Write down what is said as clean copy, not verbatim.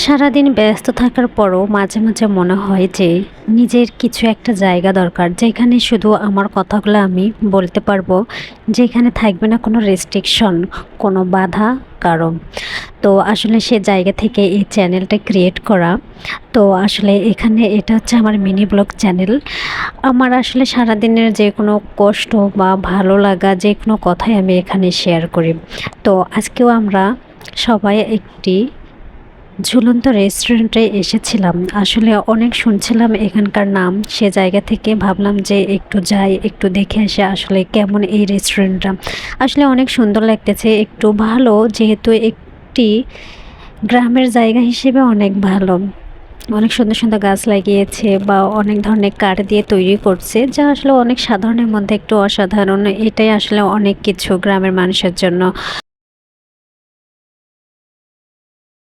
সারাদিন ব্যস্ত থাকার পরও মাঝে মাঝে মনে হয় যে নিজের কিছু একটা জায়গা দরকার, যেখানে শুধু আমার কথাগুলো আমি বলতে পারবো, যেখানে থাকবে না কোনো রেস্ট্রিকশন, কোনো বাধা কারণ। তো আসলে সে জায়গা থেকে এই চ্যানেলটা ক্রিয়েট করা। তো আসলে এখানে এটা হচ্ছে আমার মিনি ব্লগ চ্যানেল। আমার আসলে সারাদিনের যে কোনো কষ্ট বা ভালো লাগা যে কোনো কথাই আমি এখানে শেয়ার করি। তো আজকেও আমরা সবাই একটি ঝুলন্ত রেস্টুরেন্টে এসেছিলাম। আসলে অনেক শুনছিলাম এখানকার নাম, সে জায়গা থেকে ভাবলাম যে একটু যাই, একটু দেখে আসি আসলে কেমন এই রেস্টুরেন্টটা। আসলে অনেক সুন্দর লাগতেছে, একটু ভালো, যেহেতু একটি গ্রামের জায়গা হিসেবে অনেক ভালো। অনেক সুন্দর সুন্দর গাছ লাগিয়েছে বা অনেক ধরনের কাঠ দিয়ে তৈরি করছে, যা আসলে অনেক সাধারণের মধ্যে একটু অসাধারণ। এটাই আসলে অনেক কিছু গ্রামের মানুষের জন্য।